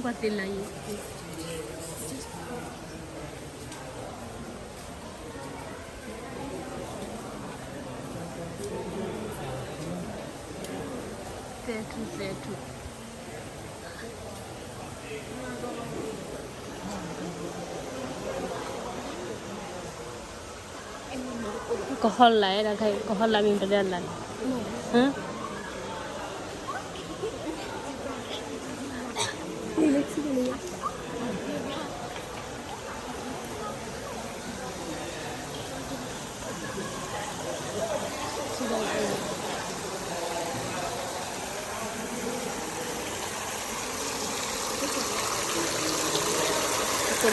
ಗೊತ್ತಿಲ್ಲ ಈ ಸೇಟು có hòn lại là thầy có hòn lại mình phải đền lại hả Con